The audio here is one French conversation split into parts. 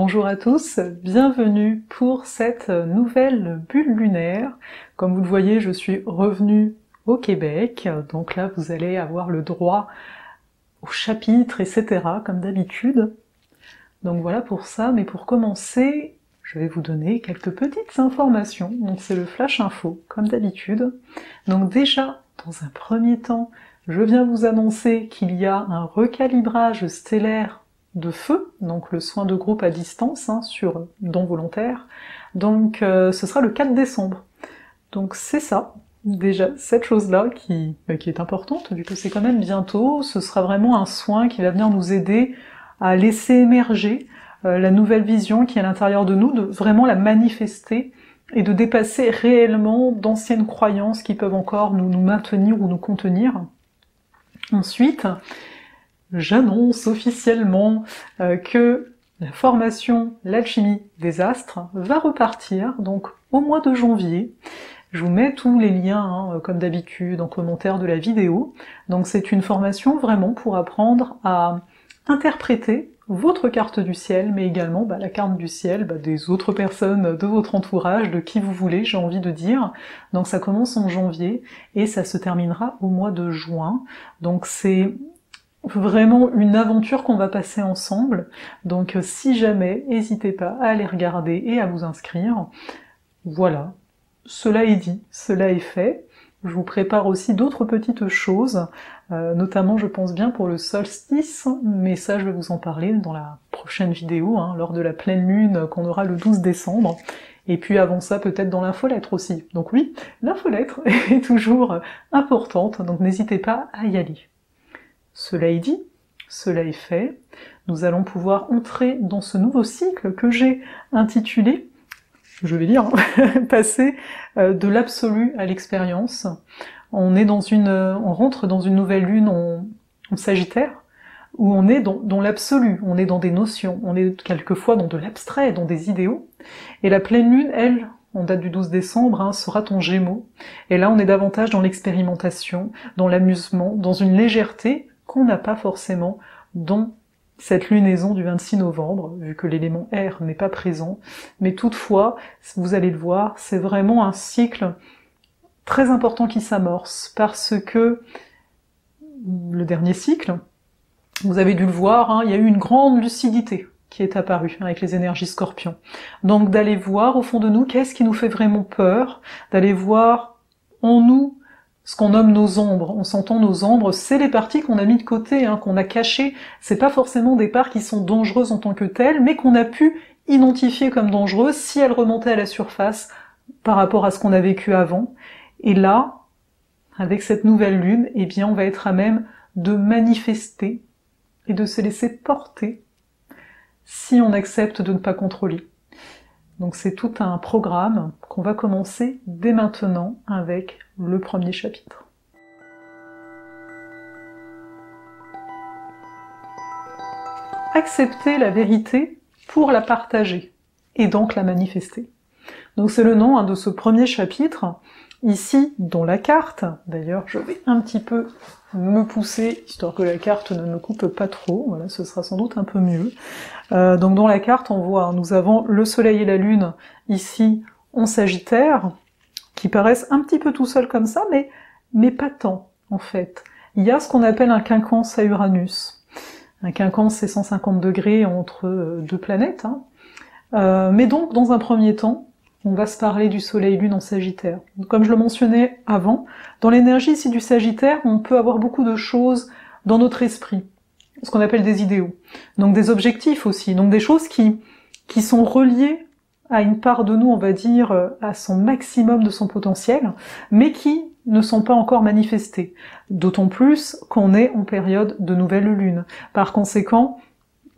Bonjour à tous, bienvenue pour cette nouvelle bulle lunaire. Comme vous le voyez, je suis revenue au Québec, donc là vous allez avoir le droit au chapitre, etc. comme d'habitude. Donc voilà pour ça, mais pour commencer, je vais vous donner quelques petites informations. Donc c'est le Flash Info, comme d'habitude. Donc déjà, dans un premier temps, je viens vous annoncer qu'il y a un recalibrage stellaire de feu, donc le soin de groupe à distance, sur don volontaire. Donc ce sera le 4 décembre. Donc c'est ça, déjà, cette chose-là qui est importante, vu que c'est quand même bientôt. Ce sera vraiment un soin qui va venir nous aider à laisser émerger la nouvelle vision qui est à l'intérieur de nous, de vraiment la manifester et de dépasser réellement d'anciennes croyances qui peuvent encore nous maintenir ou nous contenir. Ensuite, j'annonce officiellement que la formation L'Alchimie des Astres va repartir, donc au mois de janvier. Je vous mets tous les liens, comme d'habitude, en commentaire de la vidéo. Donc c'est une formation vraiment pour apprendre à interpréter votre carte du ciel, mais également la carte du ciel des autres personnes de votre entourage, de qui vous voulez, j'ai envie de dire. Donc ça commence en janvier et ça se terminera au mois de juin. Donc c'est vraiment une aventure qu'on va passer ensemble. Donc si jamais, n'hésitez pas à aller regarder et à vous inscrire. Voilà, cela est dit, cela est fait. Je vous prépare aussi d'autres petites choses, notamment je pense bien pour le solstice, mais ça je vais vous en parler dans la prochaine vidéo, lors de la pleine lune qu'on aura le 12 décembre. Et puis avant ça, peut-être dans l'infolettre aussi. Donc oui, l'infolettre est toujours importante, donc n'hésitez pas à y aller. Cela est dit, cela est fait, nous allons pouvoir entrer dans ce nouveau cycle que j'ai intitulé, je vais lire, passer de l'absolu à l'expérience. On rentre dans une nouvelle lune en Sagittaire, où on est dans l'absolu, on est dans des notions, on est quelquefois dans de l'abstrait, dans des idéaux. Et la pleine lune, elle, en date du 12 décembre, sera en Gémeaux. Et là, on est davantage dans l'expérimentation, dans l'amusement, dans une légèreté qu'on n'a pas forcément dans cette lunaison du 26 novembre, vu que l'élément air n'est pas présent. Mais toutefois, vous allez le voir, c'est vraiment un cycle très important qui s'amorce, parce que le dernier cycle, vous avez dû le voir, il y a eu une grande lucidité qui est apparue avec les énergies scorpions. Donc d'aller voir au fond de nous qu'est-ce qui nous fait vraiment peur, d'aller voir en nous ce qu'on nomme nos ombres. On s'entend nos ombres, c'est les parties qu'on a mis de côté, qu'on a cachées. C'est pas forcément des parts qui sont dangereuses en tant que telles, mais qu'on a pu identifier comme dangereuses si elles remontaient à la surface par rapport à ce qu'on a vécu avant. Et là, avec cette nouvelle lune, on va être à même de manifester et de se laisser porter si on accepte de ne pas contrôler. Donc c'est tout un programme qu'on va commencer dès maintenant avec le premier chapitre. Accepter la vérité pour la partager et donc la manifester. Donc c'est le nom de ce premier chapitre. Ici, dans la carte, d'ailleurs je vais un petit peu me pousser, histoire que la carte ne me coupe pas trop, voilà, ce sera sans doute un peu mieux. Donc dans la carte, on voit, nous avons le soleil et la lune, ici, en Sagittaire, qui paraissent un petit peu tout seuls comme ça, mais pas tant, en fait. Il y a ce qu'on appelle un quinquance à Uranus. Un quinquance, c'est 150 degrés entre deux planètes. Mais donc, dans un premier temps, on va se parler du soleil-lune en Sagittaire. Comme je le mentionnais avant, dans l'énergie ici du Sagittaire, on peut avoir beaucoup de choses dans notre esprit, ce qu'on appelle des idéaux. Donc des objectifs aussi, donc des choses qui sont reliées à une part de nous, on va dire, à son maximum de son potentiel, mais qui ne sont pas encore manifestées. D'autant plus qu'on est en période de nouvelle lune. Par conséquent,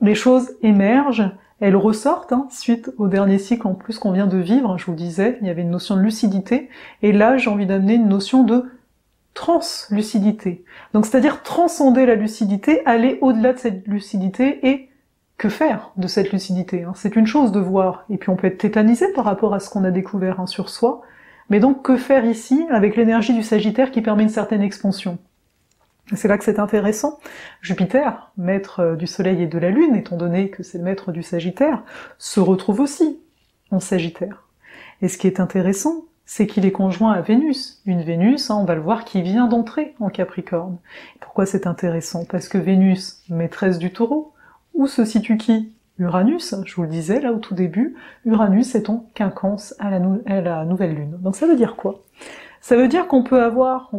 les choses émergent, elles ressortent, suite au dernier cycle en plus qu'on vient de vivre, je vous disais, il y avait une notion de lucidité, et là j'ai envie d'amener une notion de translucidité. Donc c'est-à-dire transcender la lucidité, aller au-delà de cette lucidité, et que faire de cette lucidité? C'est une chose de voir, et puis on peut être tétanisé par rapport à ce qu'on a découvert sur soi, mais donc que faire ici avec l'énergie du Sagittaire qui permet une certaine expansion? C'est là que c'est intéressant. Jupiter, maître du Soleil et de la Lune, étant donné que c'est le maître du Sagittaire, se retrouve aussi en Sagittaire. Et ce qui est intéressant, c'est qu'il est conjoint à Vénus. Une Vénus, on va le voir, qui vient d'entrer en Capricorne. Pourquoi c'est intéressant? Parce que Vénus, maîtresse du Taureau, où se situe qui? Uranus, je vous le disais là au tout début, Uranus est en quinquance à la nouvelle lune. Donc ça veut dire quoi? Ça veut dire qu'on peut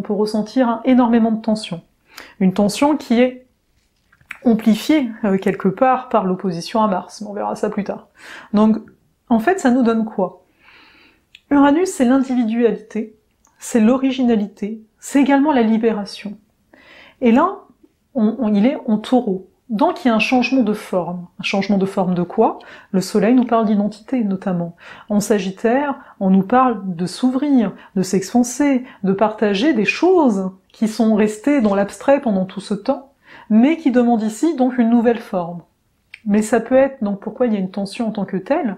ressentir énormément de tension. Une tension qui est amplifiée quelque part par l'opposition à Mars, mais on verra ça plus tard. Donc en fait ça nous donne quoi? Uranus c'est l'individualité, c'est l'originalité, c'est également la libération. Et là, il est en Taureau. Donc il y a un changement de forme. Un changement de forme de quoi? Le Soleil nous parle d'identité, notamment. En Sagittaire, on nous parle de s'ouvrir, de s'expanser, de partager des choses qui sont restées dans l'abstrait pendant tout ce temps, mais qui demandent ici donc une nouvelle forme. Mais ça peut être, donc pourquoi il y a une tension en tant que telle?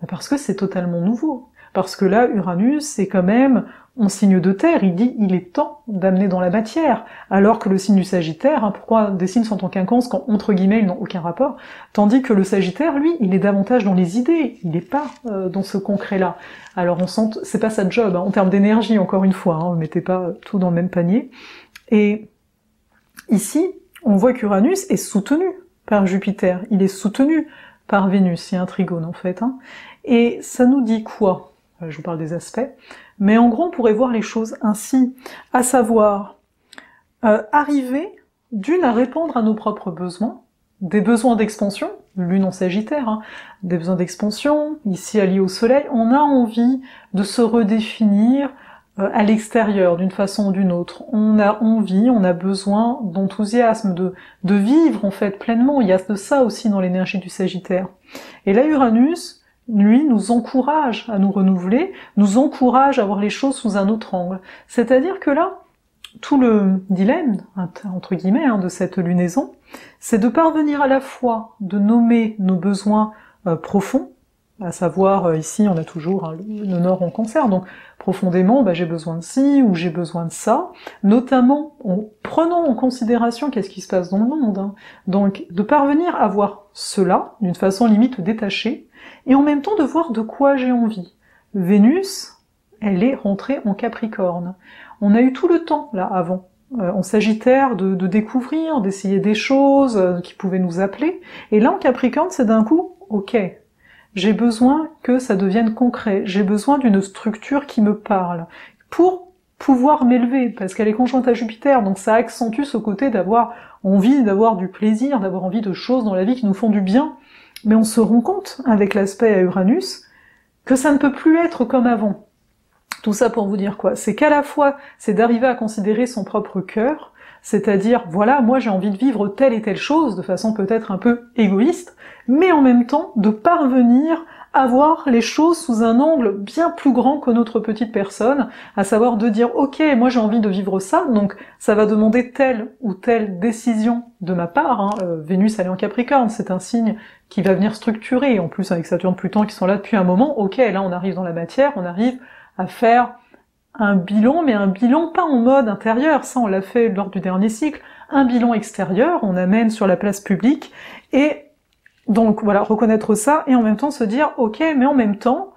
Parce que c'est totalement nouveau. Parce que là, Uranus, c'est quand même en signe de terre, il dit il est temps d'amener dans la matière, alors que le signe du Sagittaire, pourquoi des signes sont en quinquance quand entre guillemets ils n'ont aucun rapport, tandis que le Sagittaire, lui, il est davantage dans les idées, il n'est pas dans ce concret-là. Alors on sent, c'est pas sa job, en termes d'énergie encore une fois, ne mettez pas tout dans le même panier. Et ici, on voit qu'Uranus est soutenu par Jupiter, il est soutenu par Vénus, il y a un trigone en fait, et ça nous dit quoi? Je vous parle des aspects, mais en gros on pourrait voir les choses ainsi, à savoir arriver d'une à répondre à nos propres besoins, des besoins d'expansion, lune en Sagittaire, des besoins d'expansion, ici alliés au Soleil, on a envie de se redéfinir à l'extérieur d'une façon ou d'une autre, on a envie, on a besoin d'enthousiasme, de vivre en fait pleinement, il y a de ça aussi dans l'énergie du Sagittaire. Et là Uranus, lui, nous encourage à nous renouveler, nous encourage à voir les choses sous un autre angle. C'est-à-dire que là, tout le dilemme, entre guillemets, de cette lunaison, c'est de parvenir à la fois de nommer nos besoins profonds, à savoir, ici on a toujours le Nord en Cancer, donc profondément, j'ai besoin de ci, ou j'ai besoin de ça, notamment en prenant en considération qu'est-ce qui se passe dans le monde. Donc, de parvenir à voir cela, d'une façon limite détachée, et en même temps de voir de quoi j'ai envie. Vénus, elle est rentrée en Capricorne. On a eu tout le temps, là, avant, en Sagittaire, de découvrir, d'essayer des choses qui pouvaient nous appeler, et là, en Capricorne, c'est d'un coup, ok, j'ai besoin que ça devienne concret, j'ai besoin d'une structure qui me parle, pour pouvoir m'élever, parce qu'elle est conjointe à Jupiter, donc ça accentue ce côté d'avoir envie, d'avoir du plaisir, d'avoir envie de choses dans la vie qui nous font du bien, mais on se rend compte, avec l'aspect à Uranus, que ça ne peut plus être comme avant. Tout ça pour vous dire quoi? C'est qu'à la fois, c'est d'arriver à considérer son propre cœur, c'est-à-dire, voilà, moi j'ai envie de vivre telle et telle chose, de façon peut-être un peu égoïste, mais en même temps de parvenir à voir les choses sous un angle bien plus grand que notre petite personne, à savoir de dire, ok, moi j'ai envie de vivre ça, donc ça va demander telle ou telle décision de ma part, Vénus elle est en Capricorne, c'est un signe qui va venir structurer, en plus avec Saturne, Pluton qui sont là depuis un moment, ok, là on arrive dans la matière, on arrive à faire un bilan, mais un bilan pas en mode intérieur, ça on l'a fait lors du dernier cycle, un bilan extérieur, on amène sur la place publique, et donc voilà, reconnaître ça, et en même temps se dire, ok, mais en même temps,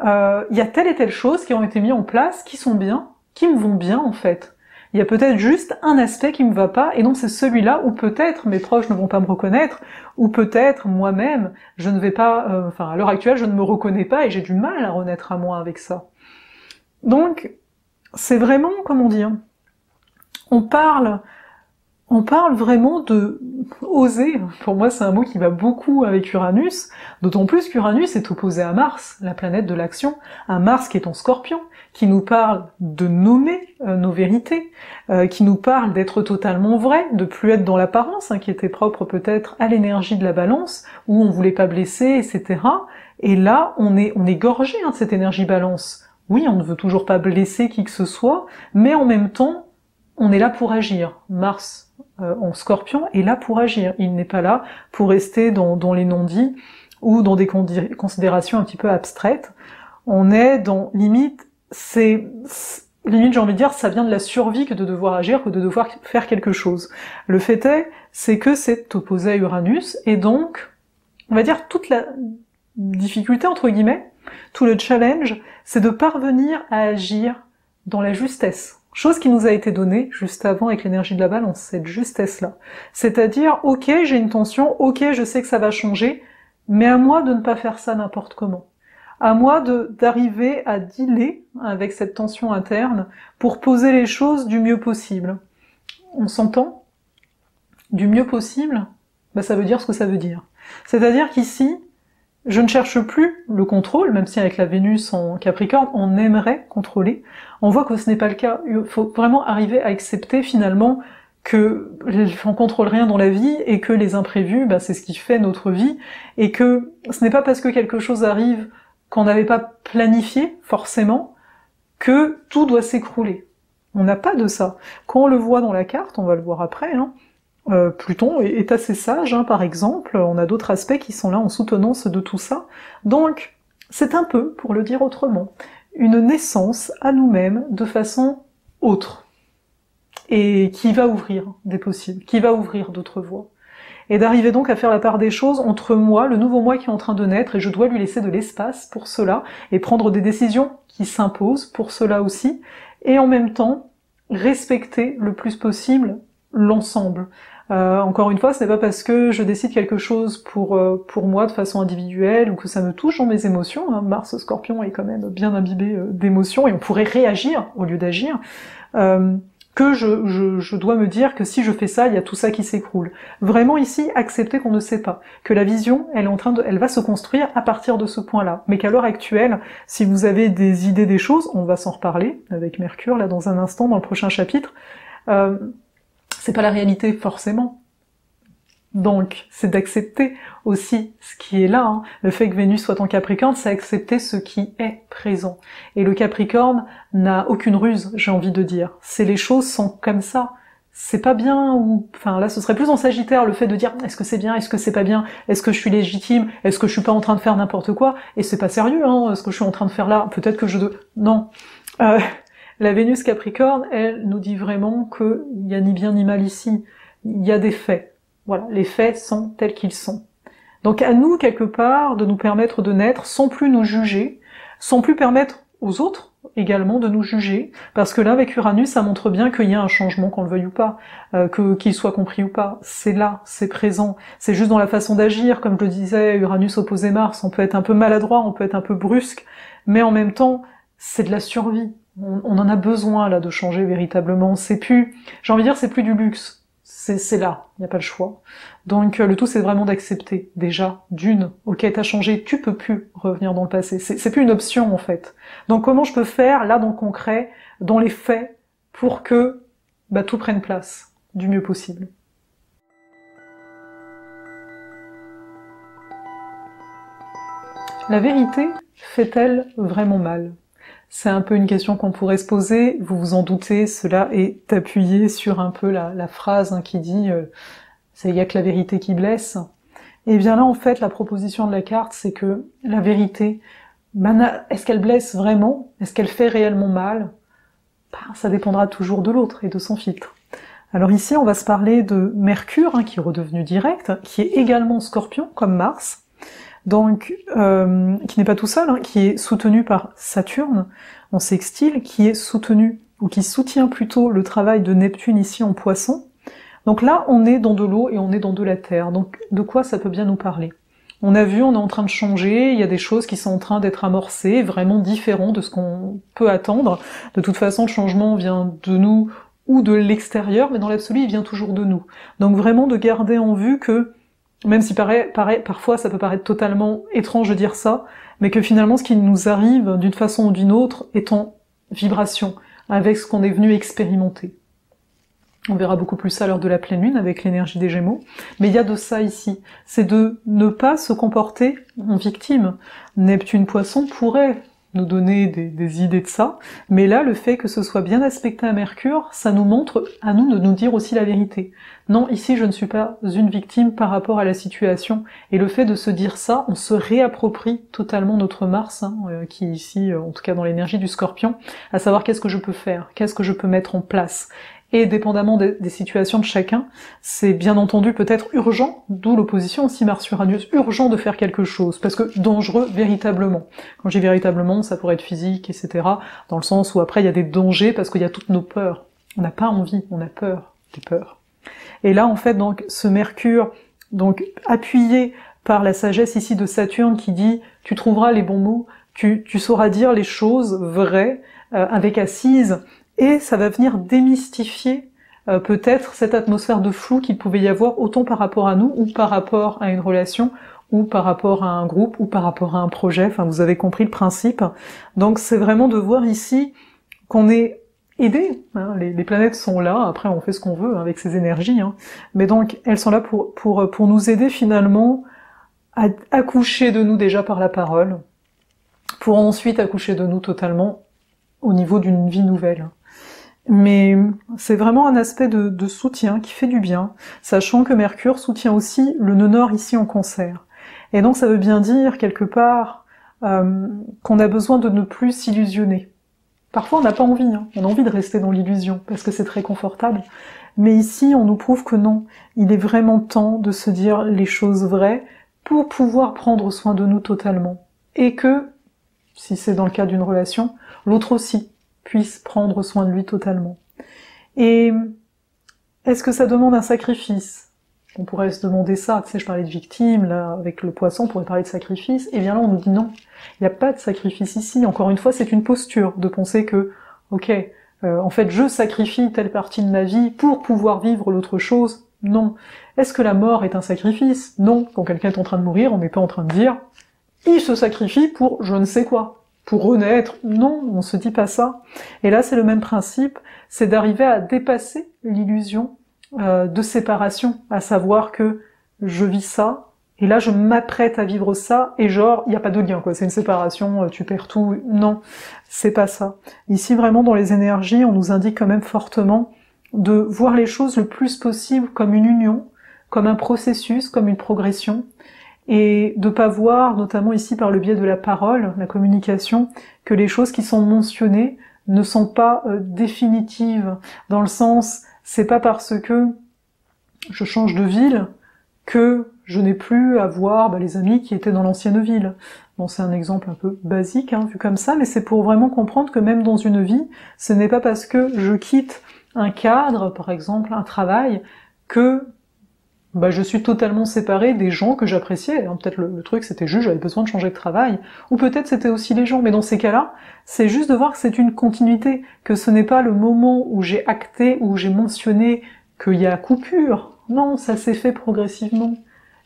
il y a telle et telle chose qui ont été mis en place, qui sont bien, qui me vont bien en fait. Il y a peut-être juste un aspect qui me va pas, et donc c'est celui-là où peut-être mes proches ne vont pas me reconnaître, ou peut-être moi-même, je ne vais pas, à l'heure actuelle, je ne me reconnais pas, et j'ai du mal à renaître à moi avec ça. Donc, c'est vraiment, comment dire, on parle vraiment de oser, pour moi c'est un mot qui va beaucoup avec Uranus, d'autant plus qu'Uranus est opposé à Mars, la planète de l'action, un Mars qui est en Scorpion, qui nous parle de nommer nos vérités, qui nous parle d'être totalement vrai, de plus être dans l'apparence, qui était propre peut-être à l'énergie de la Balance, où on voulait pas blesser, etc. Et là, on est gorgé de cette énergie Balance. Oui, on ne veut toujours pas blesser qui que ce soit, mais en même temps, on est là pour agir. Mars en Scorpion est là pour agir. Il n'est pas là pour rester dans les non-dits ou dans des considérations un petit peu abstraites. On est dans limite, il limite j'ai envie de dire, ça vient de la survie que de devoir agir, que de devoir faire quelque chose. Le fait est, c'est que c'est opposé à Uranus, et donc, on va dire toute la difficulté, entre guillemets, tout le challenge, c'est de parvenir à agir dans la justesse. Chose qui nous a été donnée juste avant avec l'énergie de la balance, cette justesse-là. C'est-à-dire, ok, j'ai une tension, ok, je sais que ça va changer, mais à moi de ne pas faire ça n'importe comment. À moi d'arriver à dealer avec cette tension interne pour poser les choses du mieux possible. On s'entend? Du mieux possible, bah ça veut dire ce que ça veut dire. C'est-à-dire qu'ici, je ne cherche plus le contrôle, même si avec la Vénus en Capricorne, on aimerait contrôler. On voit que ce n'est pas le cas. Il faut vraiment arriver à accepter finalement que on contrôle rien dans la vie et que les imprévus, bah, c'est ce qui fait notre vie et que ce n'est pas parce que quelque chose arrive qu'on n'avait pas planifié forcément que tout doit s'écrouler. On n'a pas de ça. Quand on le voit dans la carte, on va le voir après, hein, Pluton est assez sage, hein, par exemple, on a d'autres aspects qui sont là en soutenance de tout ça. Donc, c'est un peu, pour le dire autrement, une naissance à nous-mêmes de façon autre, et qui va ouvrir des possibles, qui va ouvrir d'autres voies. Et d'arriver donc à faire la part des choses entre moi, le nouveau moi qui est en train de naître, et je dois lui laisser de l'espace pour cela, et prendre des décisions qui s'imposent pour cela aussi, et en même temps, respecter le plus possible l'ensemble. Encore une fois, ce n'est pas parce que je décide quelque chose pour moi de façon individuelle ou que ça me touche dans mes émotions, hein, Mars Scorpion est quand même bien imbibé d'émotions et on pourrait réagir au lieu d'agir, que je dois me dire que si je fais ça, il y a tout ça qui s'écroule. Vraiment ici, accepter qu'on ne sait pas, que la vision, elle va se construire à partir de ce point-là, mais qu'à l'heure actuelle, si vous avez des idées des choses, on va s'en reparler avec Mercure là dans un instant dans le prochain chapitre, c'est pas la réalité forcément. Donc, c'est d'accepter aussi ce qui est là. Hein. Le fait que Vénus soit en Capricorne, c'est accepter ce qui est présent. Et le Capricorne n'a aucune ruse, j'ai envie de dire. C'est les choses sont comme ça. C'est pas bien ou... Enfin, là, ce serait plus en Sagittaire, le fait de dire est-ce que c'est bien, est-ce que c'est pas bien, est-ce que je suis légitime, est-ce que je suis pas en train de faire n'importe quoi, et c'est pas sérieux, hein, ce que je suis en train de faire là, peut-être que Non. La Vénus Capricorne, elle nous dit vraiment qu'il n'y a ni bien ni mal ici. Il y a des faits. Voilà, les faits sont tels qu'ils sont. Donc à nous, quelque part, de nous permettre de naître sans plus nous juger, sans plus permettre aux autres également de nous juger, parce que là, avec Uranus, ça montre bien qu'il y a un changement, qu'on le veuille ou pas, qu'il soit compris ou pas. C'est là, c'est présent. C'est juste dans la façon d'agir, comme je le disais, Uranus opposé Mars, on peut être un peu maladroit, on peut être un peu brusque, mais en même temps, c'est de la survie. On en a besoin là de changer véritablement. C'est plus, j'ai envie de dire, c'est plus du luxe. C'est là, il n'y a pas le choix. Donc le tout c'est vraiment d'accepter déjà ok t'as changé, tu peux plus revenir dans le passé. C'est plus une option en fait. Donc comment je peux faire là dans le concret, dans les faits, pour que tout prenne place du mieux possible. La vérité fait-elle vraiment mal ? C'est un peu une question qu'on pourrait se poser, vous vous en doutez, cela est appuyé sur un peu la phrase qui dit il y a que la vérité qui blesse. Et bien là, en fait, la proposition de la carte, c'est que la vérité, est-ce qu'elle blesse vraiment ? Est-ce qu'elle fait réellement mal ? Ça dépendra toujours de l'autre et de son filtre. Alors ici, on va se parler de Mercure, qui est redevenu direct, qui est également Scorpion, comme Mars, donc qui n'est pas tout seul, qui est soutenu par Saturne en sextile, qui est soutenu, ou qui soutient plutôt le travail de Neptune ici en Poisson. Donc là, on est dans de l'eau et on est dans de la terre. Donc de quoi ça peut bien nous parler ? On a vu, on est en train de changer, il y a des choses qui sont en train d'être amorcées, vraiment différentes de ce qu'on peut attendre. De toute façon, le changement vient de nous ou de l'extérieur, mais dans l'absolu, il vient toujours de nous. Donc vraiment de garder en vue que, même si parfois ça peut paraître totalement étrange de dire ça, mais que finalement ce qui nous arrive d'une façon ou d'une autre est en vibration avec ce qu'on est venu expérimenter. On verra beaucoup plus ça à l'heure de la pleine lune avec l'énergie des Gémeaux, mais il y a de ça ici, c'est de ne pas se comporter en victime. Neptune Poisson pourrait nous donner des idées de ça, mais là, le fait que ce soit bien aspecté à Mercure, ça nous montre à nous de nous dire aussi la vérité. Non, ici, je ne suis pas une victime par rapport à la situation, et le fait de se dire ça, on se réapproprie totalement notre Mars, hein, qui est ici, en tout cas dans l'énergie du Scorpion, à savoir qu'est-ce que je peux faire, qu'est-ce que je peux mettre en place. Et dépendamment des situations de chacun, c'est bien entendu peut-être urgent, d'où l'opposition aussi Mars-Uranus, urgent de faire quelque chose, parce que dangereux véritablement. Quand je dis véritablement, ça pourrait être physique, etc., dans le sens où après il y a des dangers, parce qu'il y a toutes nos peurs. On n'a pas envie, on a peur, des peurs. Et là, en fait, donc, ce Mercure, donc, appuyé par la sagesse ici de Saturne qui dit « tu trouveras les bons mots, tu sauras dire les choses vraies, avec assise », et ça va venir démystifier peut-être cette atmosphère de flou qu'il pouvait y avoir autant par rapport à nous, ou par rapport à une relation, ou par rapport à un groupe, ou par rapport à un projet, enfin vous avez compris le principe. Donc c'est vraiment de voir ici qu'on est aidé, hein, les planètes sont là, après on fait ce qu'on veut avec ces énergies, hein, mais donc elles sont là pour nous aider finalement à accoucher de nous déjà par la parole, pour ensuite accoucher de nous totalement au niveau d'une vie nouvelle. Mais c'est vraiment un aspect de soutien qui fait du bien, sachant que Mercure soutient aussi le nœud nord ici en Cancer. Et donc ça veut bien dire, quelque part, qu'on a besoin de ne plus s'illusionner. Parfois on n'a pas envie, hein. On a envie de rester dans l'illusion, parce que c'est très confortable. Mais ici on nous prouve que non, il est vraiment temps de se dire les choses vraies pour pouvoir prendre soin de nous totalement. Et que, si c'est dans le cas d'une relation, l'autre aussi puisse prendre soin de lui totalement. Et est-ce que ça demande un sacrifice? On pourrait se demander ça, tu sais, je parlais de victime, là, avec le poisson, on pourrait parler de sacrifice, et bien là on nous dit non, il n'y a pas de sacrifice ici, encore une fois c'est une posture de penser que, ok, en fait je sacrifie telle partie de ma vie pour pouvoir vivre l'autre chose, non. Est-ce que la mort est un sacrifice? Non, quand quelqu'un est en train de mourir, on n'est pas en train de dire, il se sacrifie pour je ne sais quoi. Pour renaître, non, on se dit pas ça. Et là, c'est le même principe, c'est d'arriver à dépasser l'illusion de séparation, à savoir que je vis ça, et là je m'apprête à vivre ça, et genre, il n'y a pas de lien, quoi, c'est une séparation, tu perds tout, non, c'est pas ça. Ici, vraiment, dans les énergies, on nous indique quand même fortement de voir les choses le plus possible comme une union, comme un processus, comme une progression, et de pas voir, notamment ici par le biais de la parole, la communication, que les choses qui sont mentionnées ne sont pas définitives, dans le sens, c'est pas parce que je change de ville que je n'ai plus à voir les amis qui étaient dans l'ancienne ville. Bon, c'est un exemple un peu basique, hein, vu comme ça, mais c'est pour vraiment comprendre que même dans une vie, ce n'est pas parce que je quitte un cadre, par exemple, un travail, que je suis totalement séparée des gens que j'appréciais. Peut-être le truc c'était juste j'avais besoin de changer de travail, ou peut-être c'était aussi les gens, mais dans ces cas-là, c'est juste de voir que c'est une continuité, que ce n'est pas le moment où j'ai acté, où j'ai mentionné qu'il y a coupure. Non, ça s'est fait progressivement.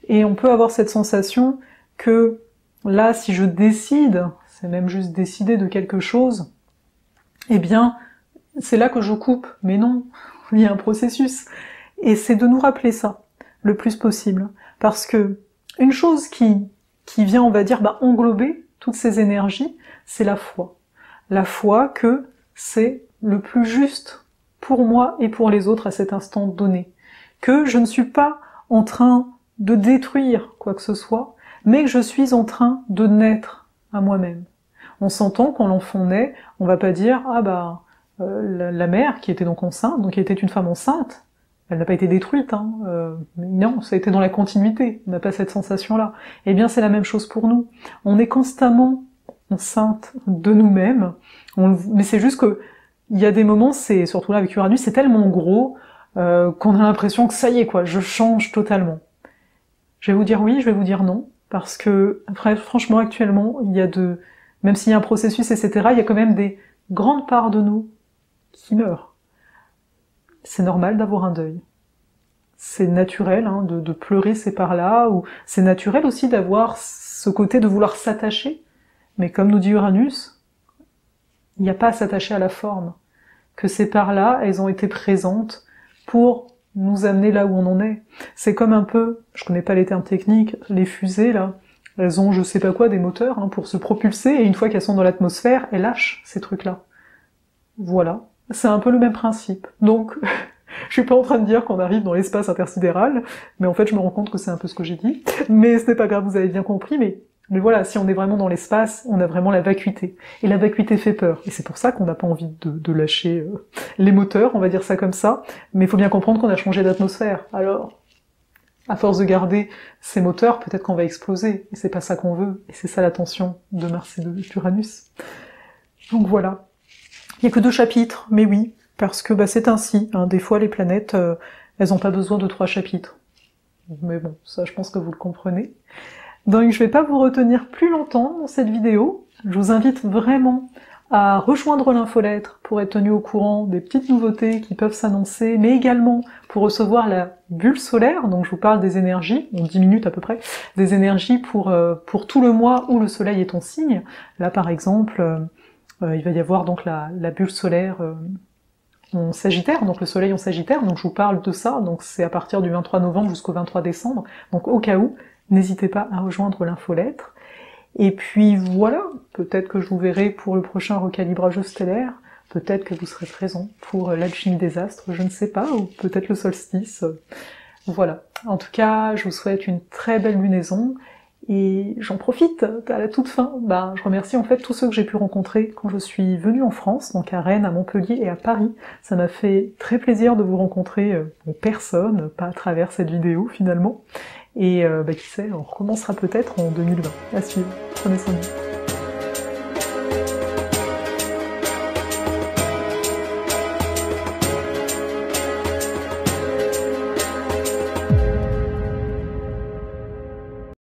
Et on peut avoir cette sensation que là, si je décide, c'est même juste décider de quelque chose, eh bien, c'est là que je coupe. Mais non, il y a un processus. Et c'est de nous rappeler ça le plus possible, parce que une chose qui vient, on va dire, englober toutes ces énergies, c'est la foi. La foi que c'est le plus juste pour moi et pour les autres à cet instant donné. Que je ne suis pas en train de détruire quoi que ce soit, mais que je suis en train de naître à moi-même. On s'entend quand l'enfant naît, on va pas dire la mère qui était donc enceinte, donc qui était une femme enceinte, elle n'a pas été détruite, mais non, ça a été dans la continuité, on n'a pas cette sensation-là. Eh bien, c'est la même chose pour nous. On est constamment enceinte de nous-mêmes, mais c'est juste que il y a des moments, c'est surtout là avec Uranus, c'est tellement gros qu'on a l'impression que ça y est, quoi, je change totalement. Je vais vous dire oui, je vais vous dire non, parce que franchement, actuellement, il y a même s'il y a un processus, etc., il y a quand même des grandes parts de nous qui meurent. C'est normal d'avoir un deuil. C'est naturel de pleurer ces parts-là, ou c'est naturel aussi d'avoir ce côté de vouloir s'attacher. Mais comme nous dit Uranus, il n'y a pas à s'attacher à la forme. Que ces parts-là, elles ont été présentes pour nous amener là où on en est. C'est comme un peu, je connais pas les termes techniques, les fusées là, elles ont je sais pas quoi, des moteurs hein, pour se propulser, et une fois qu'elles sont dans l'atmosphère, elles lâchent ces trucs-là. Voilà, c'est un peu le même principe. Donc, je suis pas en train de dire qu'on arrive dans l'espace intersidéral, mais en fait je me rends compte que c'est un peu ce que j'ai dit. Mais ce n'est pas grave, vous avez bien compris, mais voilà, si on est vraiment dans l'espace, on a vraiment la vacuité. Et la vacuité fait peur. Et c'est pour ça qu'on n'a pas envie de lâcher les moteurs, on va dire ça comme ça. Mais il faut bien comprendre qu'on a changé d'atmosphère. Alors, à force de garder ces moteurs, peut-être qu'on va exploser. Et c'est pas ça qu'on veut. Et c'est ça la tension de Mars et d'Uranus. Donc voilà. Il n'y a que 2 chapitres, mais oui, parce que c'est ainsi. Hein. Des fois, les planètes, elles n'ont pas besoin de 3 chapitres. Mais bon, ça, je pense que vous le comprenez. Donc je vais pas vous retenir plus longtemps dans cette vidéo. Je vous invite vraiment à rejoindre l'infolettre pour être tenu au courant des petites nouveautés qui peuvent s'annoncer, mais également pour recevoir la bulle solaire, donc je vous parle des énergies, en 10 minutes à peu près, des énergies pour tout le mois où le soleil est en signe. Là par exemple, il va y avoir donc la bulle solaire en Sagittaire, donc le soleil en Sagittaire, donc je vous parle de ça, donc c'est à partir du 23 novembre jusqu'au 23 décembre, donc au cas où, n'hésitez pas à rejoindre l'infolettre. Et puis voilà, peut-être que je vous verrai pour le prochain recalibrage stellaire, peut-être que vous serez présent pour l'alchimie des astres, je ne sais pas, ou peut-être le solstice. Voilà. En tout cas, je vous souhaite une très belle lunaison, et j'en profite à la toute fin. Je remercie en fait tous ceux que j'ai pu rencontrer quand je suis venue en France, donc à Rennes, à Montpellier et à Paris. Ça m'a fait très plaisir de vous rencontrer en personne, pas à travers cette vidéo finalement. Et qui sait, on recommencera peut-être en 2020. À suivre. Prenez soin de vous.